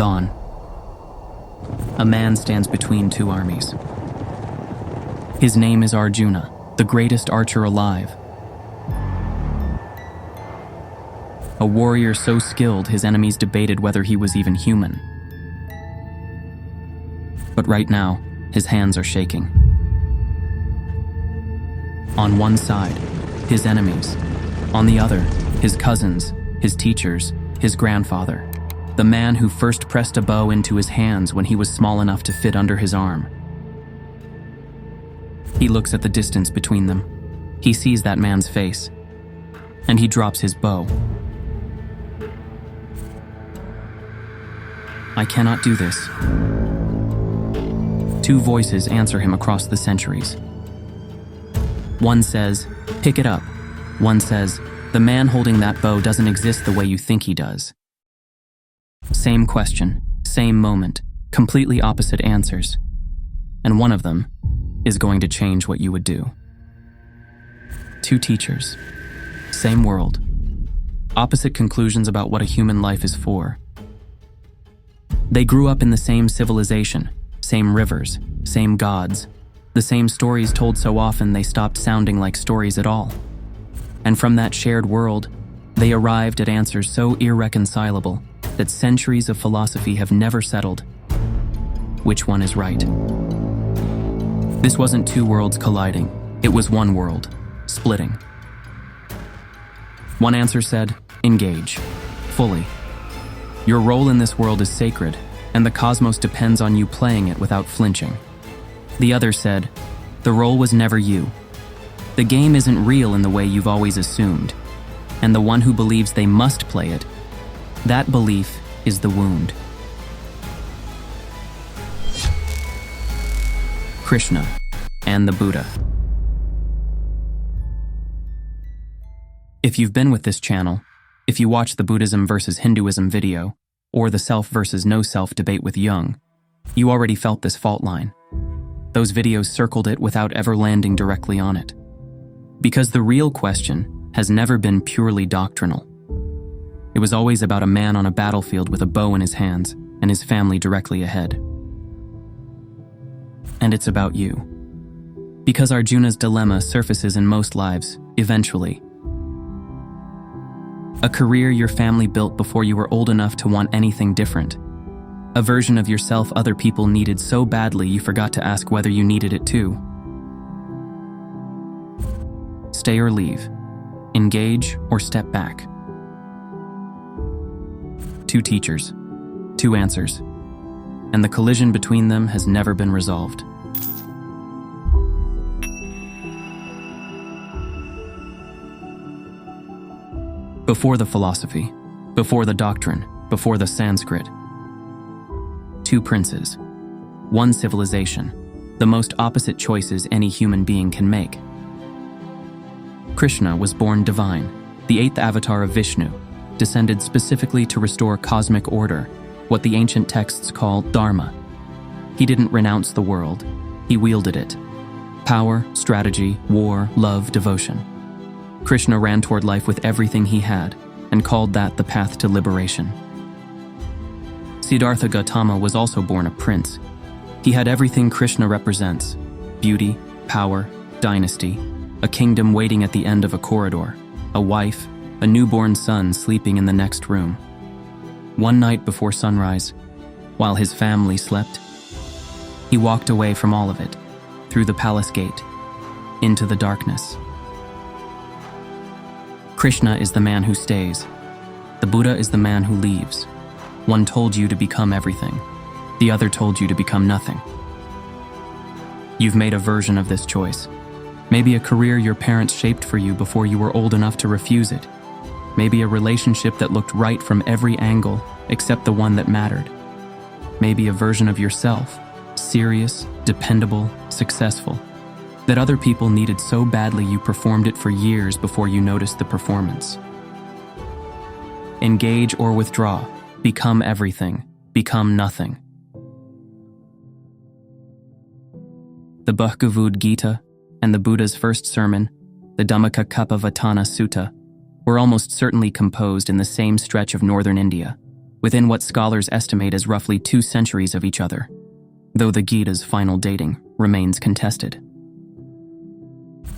Dawn. A man stands between two armies. His name is Arjuna, the greatest archer alive. A warrior so skilled his enemies debated whether he was even human. But right now, his hands are shaking. On one side, his enemies. On the other, his cousins, his teachers, his grandfather. The man who first pressed a bow into his hands when he was small enough to fit under his arm. He looks at the distance between them. He sees that man's face, and he drops his bow. I cannot do this. Two voices answer him across the centuries. One says, pick it up. One says, the man holding that bow doesn't exist the way you think he does. Same question, same moment, completely opposite answers. And one of them is going to change what you would do. Two teachers, same world, opposite conclusions about what a human life is for. They grew up in the same civilization, same rivers, same gods, the same stories told so often they stopped sounding like stories at all. And from that shared world, they arrived at answers so irreconcilable that centuries of philosophy have never settled. Which one is right? This wasn't two worlds colliding. It was one world, splitting. One answer said, engage, fully. Your role in this world is sacred, and the cosmos depends on you playing it without flinching. The other said, the role was never you. The game isn't real in the way you've always assumed, and the one who believes they must play it, that belief is the wound. Krishna and the Buddha. If you've been with this channel, if you watch the Buddhism versus Hinduism video, or the self versus no self debate with Jung, you already felt this fault line. Those videos circled it without ever landing directly on it. Because the real question has never been purely doctrinal. It was always about a man on a battlefield with a bow in his hands and his family directly ahead. And it's about you. Because Arjuna's dilemma surfaces in most lives, eventually. A career your family built before you were old enough to want anything different. A version of yourself other people needed so badly you forgot to ask whether you needed it too. Stay or leave. Engage or step back. Two teachers, two answers, and the collision between them has never been resolved. Before the philosophy, before the doctrine, before the Sanskrit. Two princes, one civilization, the most opposite choices any human being can make. Krishna was born divine, the eighth avatar of Vishnu, descended specifically to restore cosmic order, what the ancient texts call Dharma. He didn't renounce the world, he wielded it. Power, strategy, war, love, devotion. Krishna ran toward life with everything he had, and called that the path to liberation. Siddhartha Gautama was also born a prince. He had everything Krishna represents: beauty, power, dynasty, a kingdom waiting at the end of a corridor, a wife, a newborn son sleeping in the next room. One night before sunrise, while his family slept, he walked away from all of it, through the palace gate, into the darkness. Krishna is the man who stays. The Buddha is the man who leaves. One told you to become everything. The other told you to become nothing. You've made a version of this choice. Maybe a career your parents shaped for you before you were old enough to refuse it. Maybe a relationship that looked right from every angle except the one that mattered. Maybe a version of yourself, serious, dependable, successful, that other people needed so badly you performed it for years before you noticed the performance. Engage or withdraw, become everything, become nothing. The Bhagavad Gita and the Buddha's first sermon, the Dhammacakkappavattana Sutta, were almost certainly composed in the same stretch of northern India, within what scholars estimate as roughly 2 centuries of each other, though the Gita's final dating remains contested.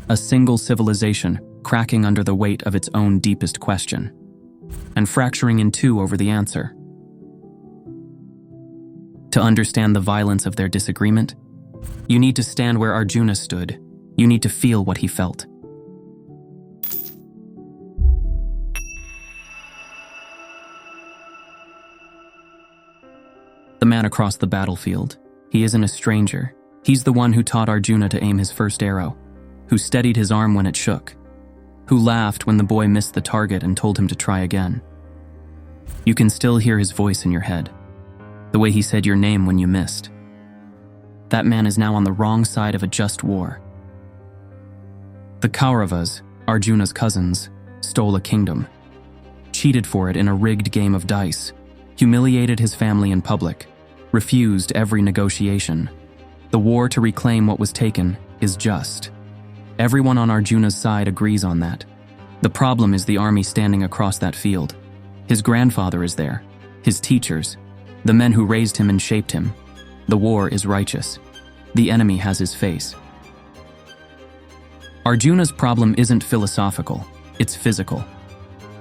A single civilization cracking under the weight of its own deepest question, and fracturing in two over the answer. To understand the violence of their disagreement, you need to stand where Arjuna stood. You need to feel what he felt. The man across the battlefield, he isn't a stranger. He's the one who taught Arjuna to aim his first arrow, who steadied his arm when it shook, who laughed when the boy missed the target and told him to try again. You can still hear his voice in your head, the way he said your name when you missed. That man is now on the wrong side of a just war. The Kauravas, Arjuna's cousins, stole a kingdom, cheated for it in a rigged game of dice, humiliated his family in public, refused every negotiation. The war to reclaim what was taken is just. Everyone on Arjuna's side agrees on that. The problem is the army standing across that field. His grandfather is there, his teachers, the men who raised him and shaped him. The war is righteous. The enemy has his face. Arjuna's problem isn't philosophical, it's physical.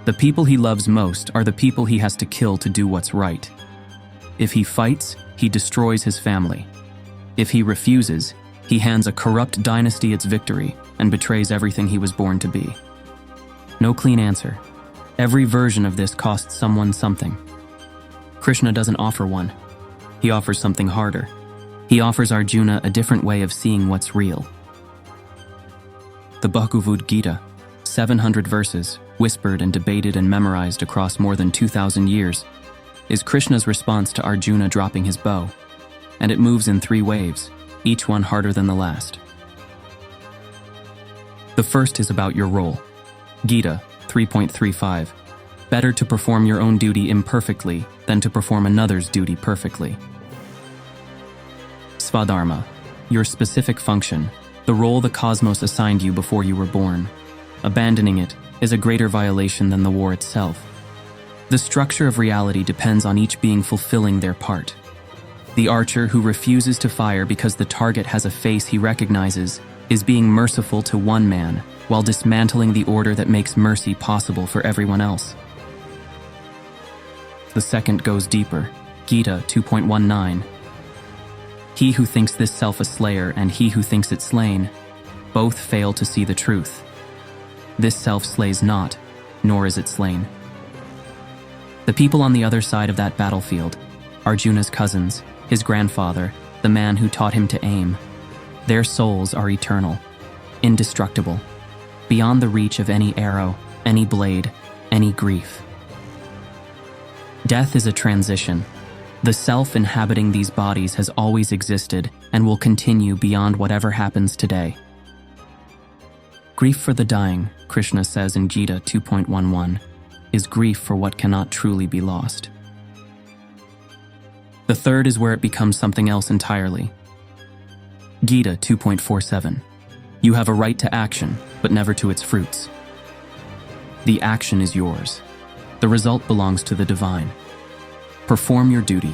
The people he loves most are the people he has to kill to do what's right. If he fights, he destroys his family. If he refuses, he hands a corrupt dynasty its victory and betrays everything he was born to be. No clean answer. Every version of this costs someone something. Krishna doesn't offer one. He offers something harder. He offers Arjuna a different way of seeing what's real. The Bhagavad Gita, 700 verses, whispered and debated and memorized across more than 2,000 years, is Krishna's response to Arjuna dropping his bow, and it moves in 3 waves, each one harder than the last. The first is about your role. Gita 3.35. Better to perform your own duty imperfectly than to perform another's duty perfectly. Svadharma, your specific function, the role the cosmos assigned you before you were born. Abandoning it is a greater violation than the war itself. The structure of reality depends on each being fulfilling their part. The archer who refuses to fire because the target has a face he recognizes is being merciful to one man while dismantling the order that makes mercy possible for everyone else. The second goes deeper. Gita 2.19. He who thinks this self a slayer and he who thinks it slain, both fail to see the truth. This self slays not, nor is it slain. The people on the other side of that battlefield, Arjuna's cousins, his grandfather, the man who taught him to aim, their souls are eternal, indestructible, beyond the reach of any arrow, any blade, any grief. Death is a transition. The self inhabiting these bodies has always existed and will continue beyond whatever happens today. Grief for the dying, Krishna says in Gita 2.11, is grief for what cannot truly be lost. The third is where it becomes something else entirely. Gita 2.47. You have a right to action, but never to its fruits. The action is yours. The result belongs to the divine. Perform your duty.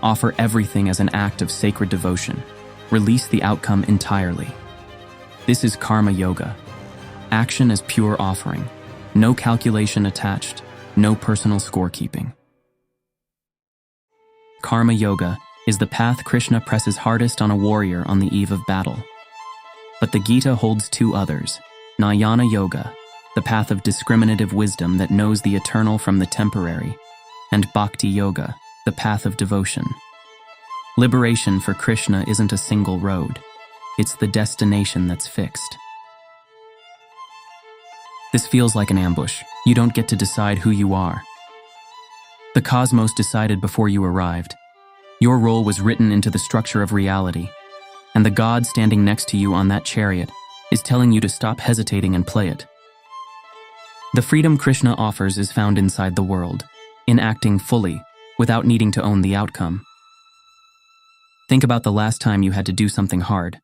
Offer everything as an act of sacred devotion. Release the outcome entirely. This is karma yoga. Action as pure offering. No calculation attached. No personal scorekeeping. Karma yoga is the path Krishna presses hardest on a warrior on the eve of battle. But the Gita holds 2 others. Jnana yoga, the path of discriminative wisdom that knows the eternal from the temporary, and Bhakti yoga, the path of devotion. Liberation for Krishna isn't a single road. It's the destination that's fixed. This feels like an ambush. You don't get to decide who you are. The cosmos decided before you arrived. Your role was written into the structure of reality, and the God standing next to you on that chariot is telling you to stop hesitating and play it. The freedom Krishna offers is found inside the world, in acting fully, without needing to own the outcome. Think about the last time you had to do something hard,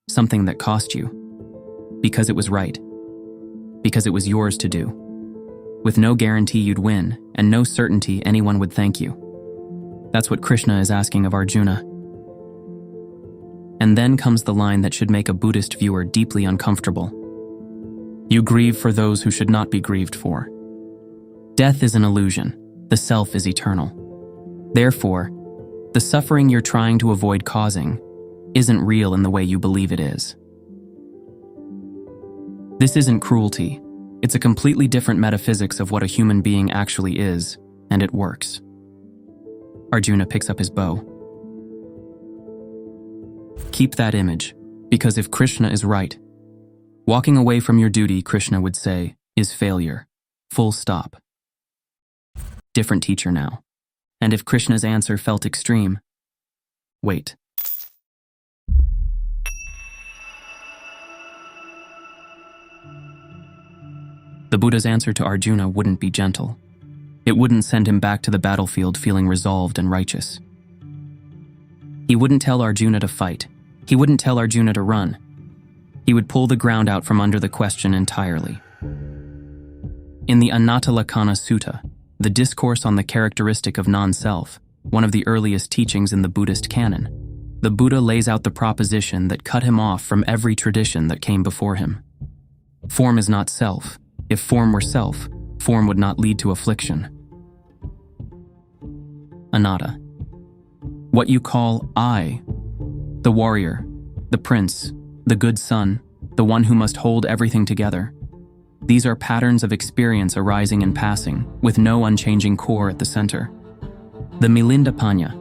something that cost you, because it was right, because it was yours to do. with no guarantee you'd win and no certainty anyone would thank you. That's what Krishna is asking of Arjuna. And then comes the line that should make a Buddhist viewer deeply uncomfortable. You grieve for those who should not be grieved for. Death is an illusion. The self is eternal. Therefore, the suffering you're trying to avoid causing isn't real in the way you believe it is. This isn't cruelty. It's a completely different metaphysics of what a human being actually is, and it works. Arjuna picks up his bow. Keep that image, because if Krishna is right, walking away from your duty, Krishna would say, is failure. Full stop. Different teacher now. And if Krishna's answer felt extreme, wait. The Buddha's answer to Arjuna wouldn't be gentle. It wouldn't send him back to the battlefield feeling resolved and righteous. He wouldn't tell Arjuna to fight. He wouldn't tell Arjuna to run. He would pull the ground out from under the question entirely. In the Anatalakkhana Sutta, the discourse on the characteristic of non-self, one of the earliest teachings in the Buddhist canon, the Buddha lays out the proposition that cut him off from every tradition that came before him. Form is not self. If form were self, form would not lead to affliction. Anatta. What you call I, the warrior, the prince, the good son, the one who must hold everything together. These are patterns of experience arising and passing, with no unchanging core at the center. The Milindapanya,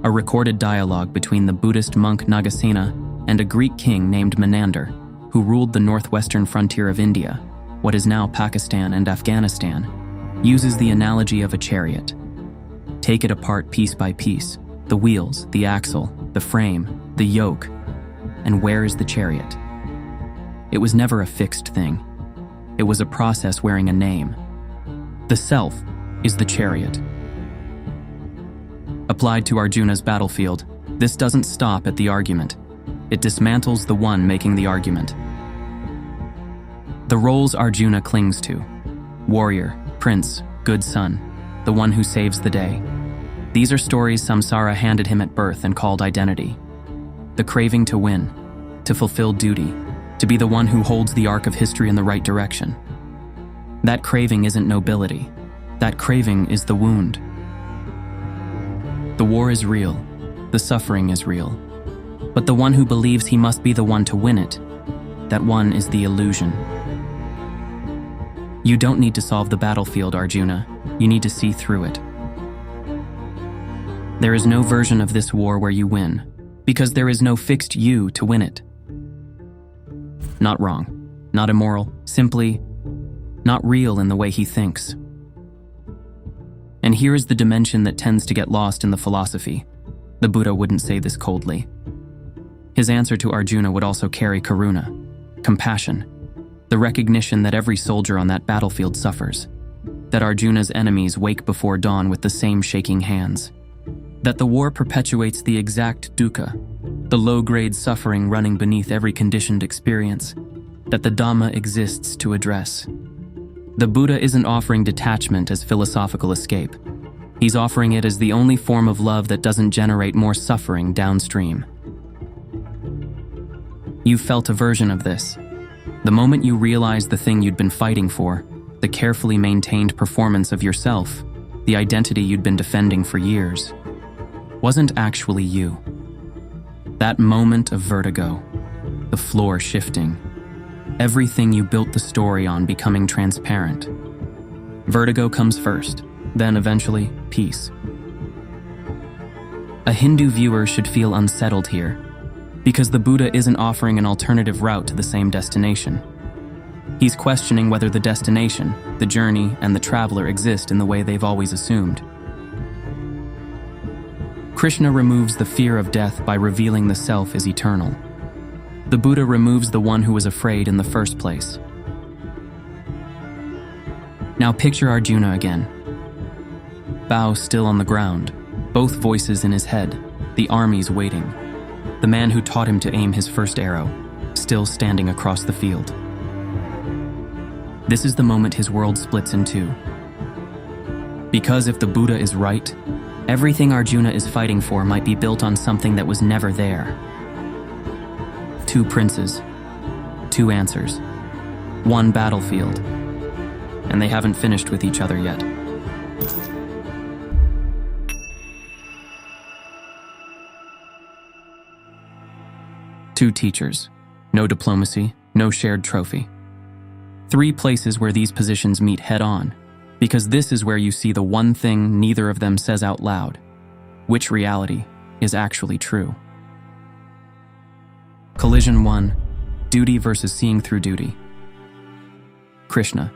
a recorded dialogue between the Buddhist monk Nagasena and a Greek king named Menander, who ruled the northwestern frontier of India, what is now Pakistan and Afghanistan, uses the analogy of a chariot. Take it apart piece by piece, the wheels, the axle, the frame, the yoke, and where is the chariot? It was never a fixed thing. It was a process wearing a name. The self is the chariot. Applied to Arjuna's battlefield, this doesn't stop at the argument. It dismantles the one making the argument. The roles Arjuna clings to: warrior, prince, good son, the one who saves the day. These are stories samsara handed him at birth and called identity. The craving to win, to fulfill duty, to be the one who holds the arc of history in the right direction. That craving isn't nobility. That craving is the wound. The war is real. The suffering is real. But the one who believes he must be the one to win it, that one is the illusion. You don't need to solve the battlefield, Arjuna. You need to see through it. There is no version of this war where you win, because there is no fixed you to win it. Not wrong, not immoral, simply not real in the way he thinks. And here is the dimension that tends to get lost in the philosophy. The Buddha wouldn't say this coldly. His answer to Arjuna would also carry karuna, compassion, the recognition that every soldier on that battlefield suffers, that Arjuna's enemies wake before dawn with the same shaking hands, that the war perpetuates the exact dukkha, the low-grade suffering running beneath every conditioned experience, that the Dhamma exists to address. The Buddha isn't offering detachment as philosophical escape. He's offering it as the only form of love that doesn't generate more suffering downstream. You've felt a version of this. The moment you realize the thing you'd been fighting for, the carefully maintained performance of yourself, the identity you'd been defending for years, wasn't actually you. That moment of vertigo, the floor shifting, everything you built the story on becoming transparent. Vertigo comes first, then eventually peace. A Hindu viewer should feel unsettled here, because the Buddha isn't offering an alternative route to the same destination. He's questioning whether the destination, the journey, and the traveler exist in the way they've always assumed. Krishna removes the fear of death by revealing the self is eternal. The Buddha removes the one who was afraid in the first place. Now picture Arjuna again. Bow still on the ground, both voices in his head, the armies waiting. The man who taught him to aim his first arrow, still standing across the field. This is the moment his world splits in two. Because if the Buddha is right, everything Arjuna is fighting for might be built on something that was never there. Two princes, two answers, one battlefield, and they haven't finished with each other yet. Two teachers, no diplomacy, no shared trophy. Three places where these positions meet head-on, because this is where you see the one thing neither of them says out loud, which reality is actually true. Collision 1, duty versus seeing through duty. Krishna,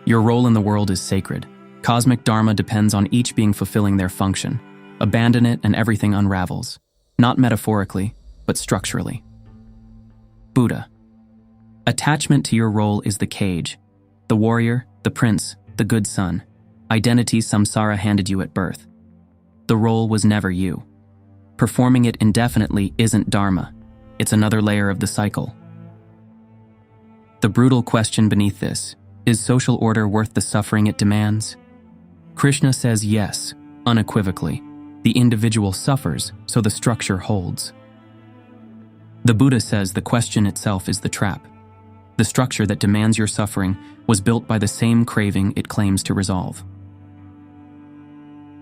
your role in the world is sacred. Cosmic Dharma depends on each being fulfilling their function. Abandon it and everything unravels, not metaphorically, but structurally. Buddha, attachment to your role is the cage, the warrior, the prince, the good son, identity samsara handed you at birth. The role was never you. Performing it indefinitely isn't Dharma. It's another layer of the cycle. The brutal question beneath this, is social order worth the suffering it demands? Krishna says yes, unequivocally. The individual suffers, so the structure holds. The Buddha says the question itself is the trap. The structure that demands your suffering was built by the same craving it claims to resolve.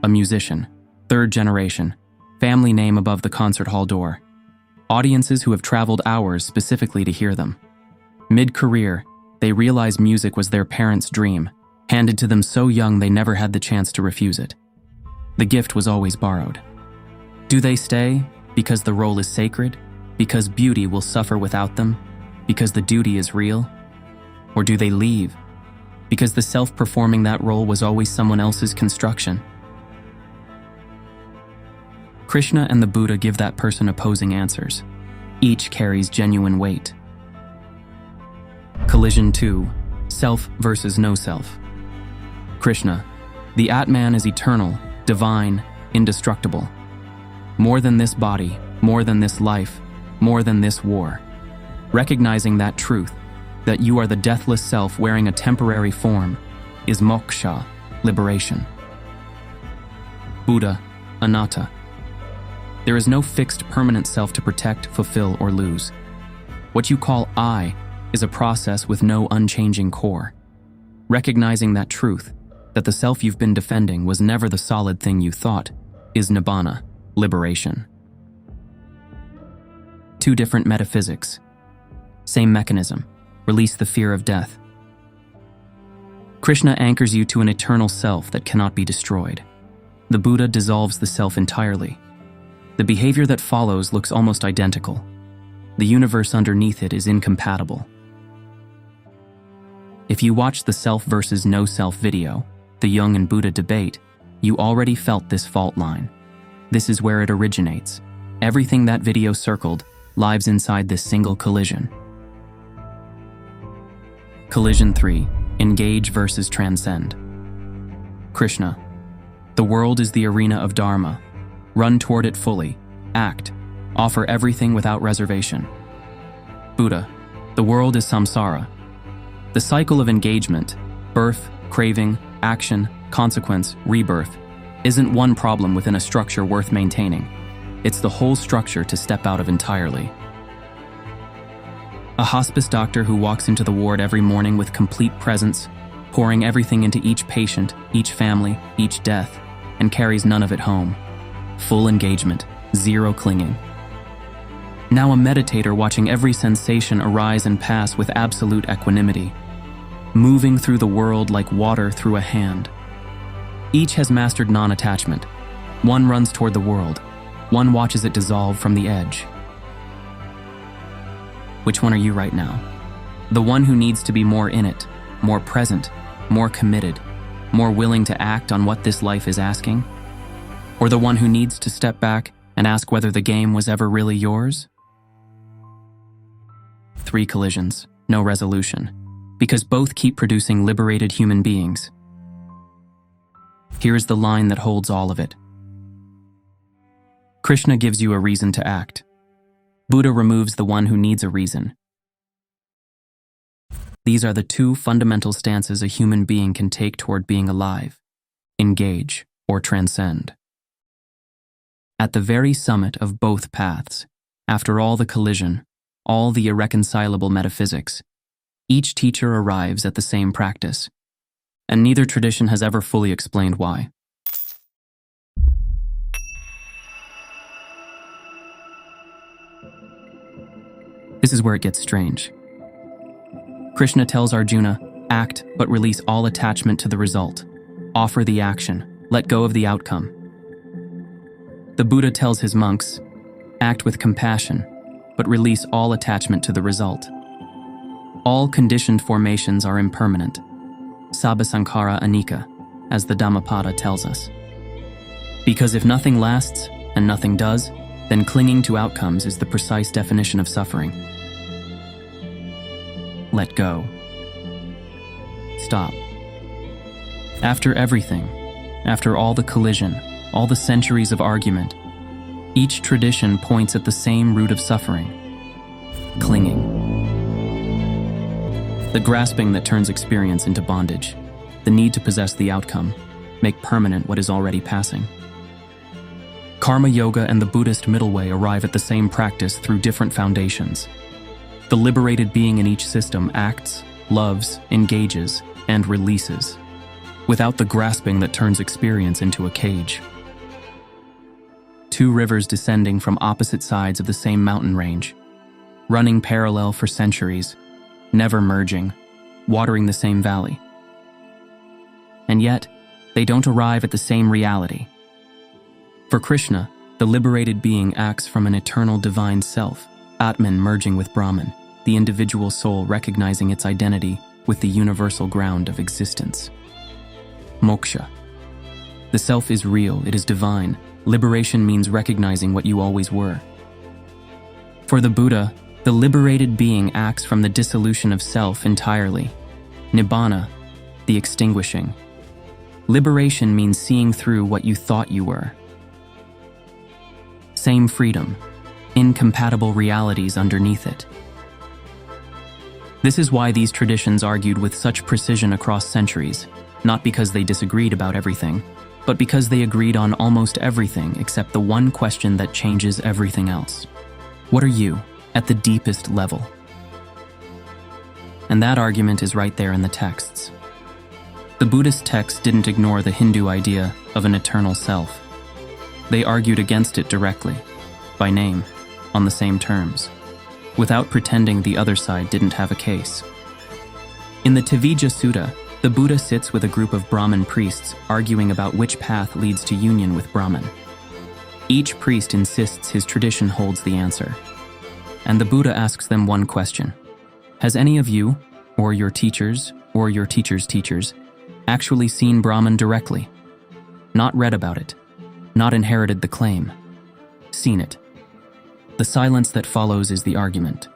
A musician, third generation, family name above the concert hall door. Audiences who have traveled hours specifically to hear them. Mid-career, they realize music was their parents' dream, handed to them so young they never had the chance to refuse it. The gift was always borrowed. Do they stay because the role is sacred? Because beauty will suffer without them? Because the duty is real? Or do they leave because the self performing that role was always someone else's construction? Krishna and the Buddha give that person opposing answers. Each carries genuine weight. Collision 2, self versus no self. Krishna, the Atman is eternal, divine, indestructible. More than this body, more than this life, more than this war. Recognizing that truth, that you are the deathless self wearing a temporary form, is moksha, liberation. Buddha, anatta. There is no fixed permanent self to protect, fulfill, or lose. What you call I is a process with no unchanging core. Recognizing that truth, that the self you've been defending was never the solid thing you thought, is nibbana, liberation. Two different metaphysics. Same mechanism, release the fear of death. Krishna anchors you to an eternal self that cannot be destroyed. The Buddha dissolves the self entirely. The behavior that follows looks almost identical. The universe underneath it is incompatible. If you watch the self versus no self video, the Jung and Buddha debate, you already felt this fault line. This is where it originates. Everything that video circled lives inside this single collision. Collision 3, engage versus transcend. Krishna, the world is the arena of Dharma. Run toward it fully, act, offer everything without reservation. Buddha, the world is samsara. The cycle of engagement, birth, craving, action, consequence, rebirth, isn't one problem within a structure worth maintaining. It's the whole structure to step out of entirely. A hospice doctor who walks into the ward every morning with complete presence, pouring everything into each patient, each family, each death, and carries none of it home. Full engagement, zero clinging. Now a meditator watching every sensation arise and pass with absolute equanimity, moving through the world like water through a hand. Each has mastered non-attachment. One runs toward the world. One watches it dissolve from the edge. Which one are you right now? The one who needs to be more in it, more present, more committed, more willing to act on what this life is asking? Or the one who needs to step back and ask whether the game was ever really yours? 3 collisions, no resolution, because both keep producing liberated human beings. Here's the line that holds all of it. Krishna gives you a reason to act. Buddha removes the one who needs a reason. These are the two fundamental stances a human being can take toward being alive: engage or transcend. At the very summit of both paths, after all the collision, all the irreconcilable metaphysics, each teacher arrives at the same practice, and neither tradition has ever fully explained why. This is where it gets strange. Krishna tells Arjuna, act but release all attachment to the result. Offer the action, let go of the outcome. The Buddha tells his monks, act with compassion, but release all attachment to the result. All conditioned formations are impermanent. Sabba sankhara anicca, as the Dhammapada tells us. Because if nothing lasts and nothing does, then clinging to outcomes is the precise definition of suffering. Let go. Stop. After everything, after all the collision, all the centuries of argument, each tradition points at the same root of suffering: clinging. The grasping that turns experience into bondage, the need to possess the outcome, make permanent what is already passing. Karma yoga and the Buddhist middle way arrive at the same practice through different foundations. The liberated being in each system acts, loves, engages, and releases, without the grasping that turns experience into a cage. Two rivers descending from opposite sides of the same mountain range, running parallel for centuries, never merging, watering the same valley. And yet, they don't arrive at the same reality. For Krishna, the liberated being acts from an eternal divine self, Atman merging with Brahman, the individual soul recognizing its identity with the universal ground of existence. Moksha. The self is real, it is divine. Liberation means recognizing what you always were. For the Buddha, the liberated being acts from the dissolution of self entirely. Nibbana, the extinguishing. Liberation means seeing through what you thought you were. Same freedom, incompatible realities underneath it. This is why these traditions argued with such precision across centuries, not because they disagreed about everything, but because they agreed on almost everything except the one question that changes everything else. What are you, at the deepest level? And that argument is right there in the texts. The Buddhist texts didn't ignore the Hindu idea of an eternal self. They argued against it directly, by name, on the same terms, without pretending the other side didn't have a case. In the Tevijja Sutta, the Buddha sits with a group of Brahmin priests arguing about which path leads to union with Brahman. Each priest insists his tradition holds the answer. And the Buddha asks them one question: has any of you, or your teachers, or your teachers' teachers, actually seen Brahman directly? Not read about it, not inherited the claim, seen it. The silence that follows is the argument.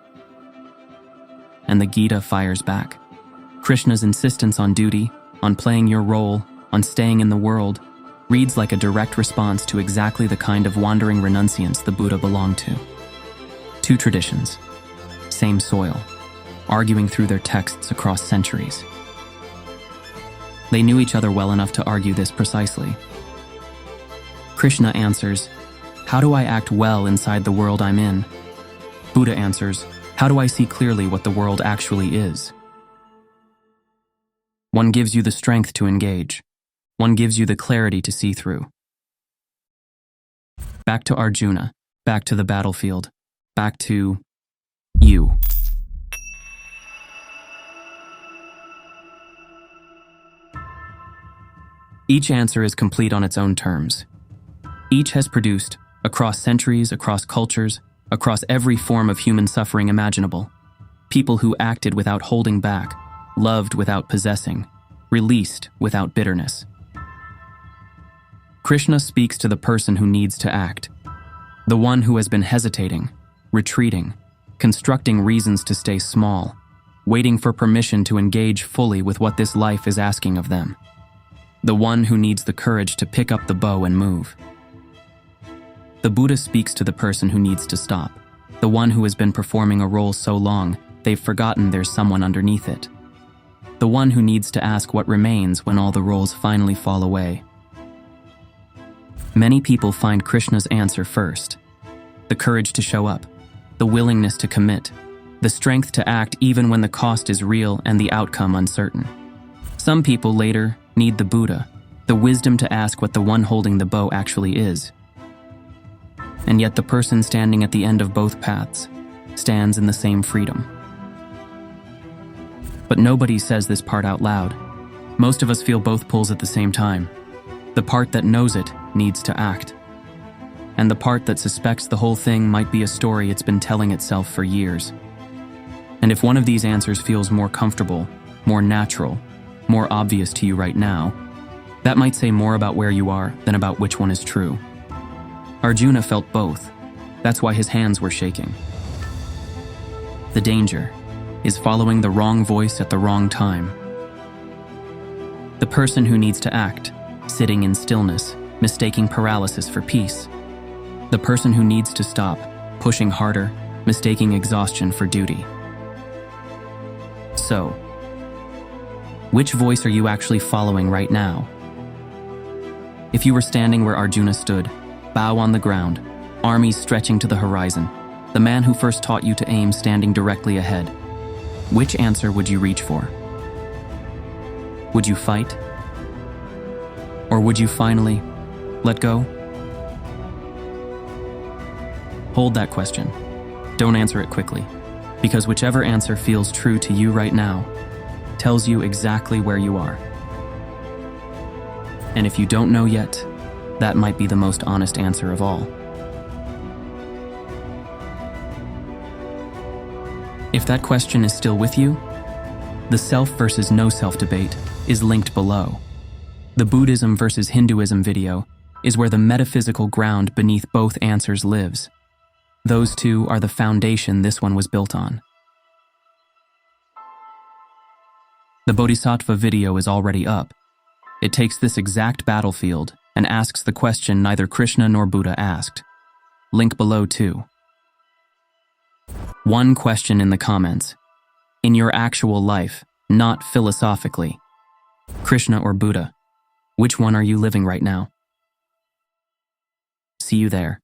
And the Gita fires back. Krishna's insistence on duty, on playing your role, on staying in the world, reads like a direct response to exactly the kind of wandering renunciants the Buddha belonged to. Two traditions, same soil, arguing through their texts across centuries. They knew each other well enough to argue this precisely. Krishna answers, how do I act well inside the world I'm in? Buddha answers, how do I see clearly what the world actually is? One gives you the strength to engage. One gives you the clarity to see through. Back to Arjuna, back to the battlefield, back to you. Each answer is complete on its own terms. Each has produced, across centuries, across cultures, across every form of human suffering imaginable, people who acted without holding back, loved without possessing, released without bitterness. Krishna speaks to the person who needs to act, the one who has been hesitating, retreating, constructing reasons to stay small, waiting for permission to engage fully with what this life is asking of them, the one who needs the courage to pick up the bow and move. The Buddha speaks to the person who needs to stop, the one who has been performing a role so long they've forgotten there's someone underneath it, the one who needs to ask what remains when all the roles finally fall away. Many people find Krishna's answer first: the courage to show up, the willingness to commit, the strength to act even when the cost is real and the outcome uncertain. Some people later need the Buddha, the wisdom to ask what the one holding the bow actually is. And yet the person standing at the end of both paths stands in the same freedom. But nobody says this part out loud. Most of us feel both pulls at the same time. The part that knows it needs to act, and the part that suspects the whole thing might be a story it's been telling itself for years. And if one of these answers feels more comfortable, more natural, more obvious to you right now, that might say more about where you are than about which one is true. Arjuna felt both. That's why his hands were shaking. The danger is following the wrong voice at the wrong time. The person who needs to act, sitting in stillness, mistaking paralysis for peace. The person who needs to stop, pushing harder, mistaking exhaustion for duty. So, which voice are you actually following right now? If you were standing where Arjuna stood, bow on the ground, armies stretching to the horizon, the man who first taught you to aim standing directly ahead, which answer would you reach for? Would you fight? Or would you finally let go? Hold that question. Don't answer it quickly, because whichever answer feels true to you right now tells you exactly where you are. And if you don't know yet, that might be the most honest answer of all. If that question is still with you, the self versus no self debate is linked below. The Buddhism versus Hinduism video is where the metaphysical ground beneath both answers lives. Those two are the foundation this one was built on. The Bodhisattva video is already up. It takes this exact battlefield and asks the question neither Krishna nor Buddha asked. Link below too. One question in the comments. In your actual life, not philosophically. Krishna or Buddha, which one are you living right now? See you there.